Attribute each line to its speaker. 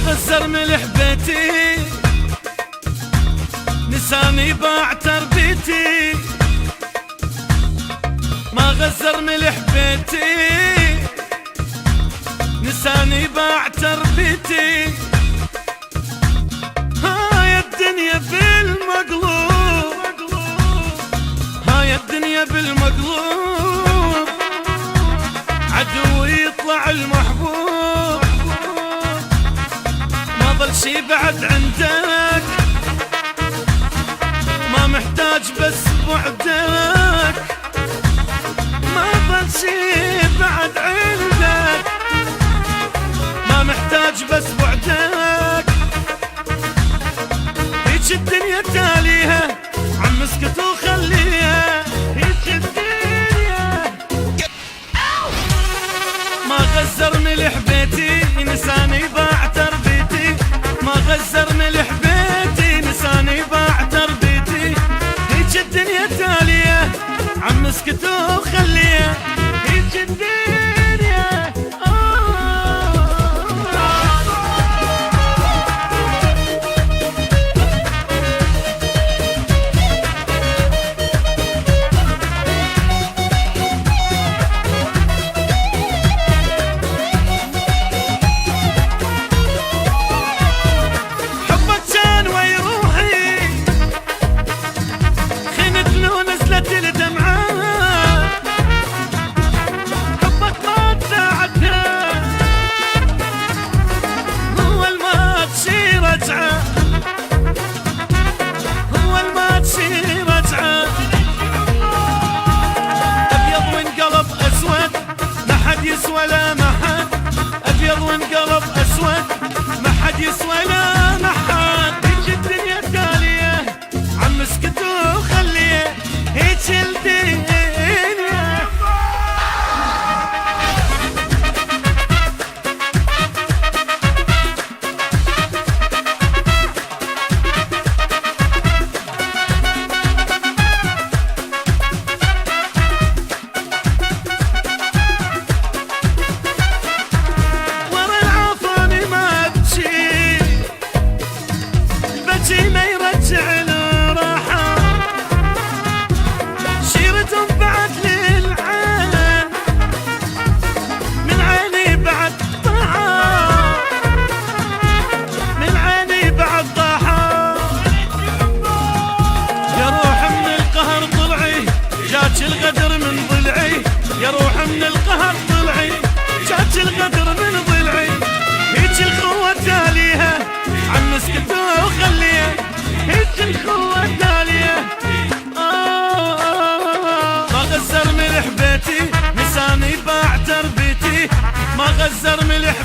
Speaker 1: غزر ملح بيتي نساني باع تربيتي، ما غزر ملح بيتي نساني باع تربيتي. هاي الدنيا بالمقلوب، هاي الدنيا بالمقلوب، عدو يطلع المحبوب، ما ظل شي بعد عندك، ما محتاج بس بعدك، ما ظل شي بعد عندك، ما محتاج بس بعدك. هيج الدنيا تاليها عم اسكت وخليها، هيج الدنيا. ما غزر ملح بيتي نساني باع تربيتي، ما غزر ملح بيتي نساني باع تربيتي. هيج الدنيا تالية عم اسكت وخليها، هيج الدنيا. ولا ما حد ابيض وانقلب اسود، ما حد يسوى لا ما حد. هيج الدنيا تاليه عم اسكت وخليه، هيج الدنيا. ما يرجع الراحة شيرتهم بعد للعين، من عيني بعد طاحة، من عيني بعد طاحة. يا روح من القهر طلعي جاك الغدر من ضلعي، يا روح من القهر طلعي جاك الغدر من ضلعي. هيج الخوة تاليها عم اسكت وخليها، هيج الخوة تالية. ما غزر ملح بيتي نساني باع تربيتي، ما غزر ملح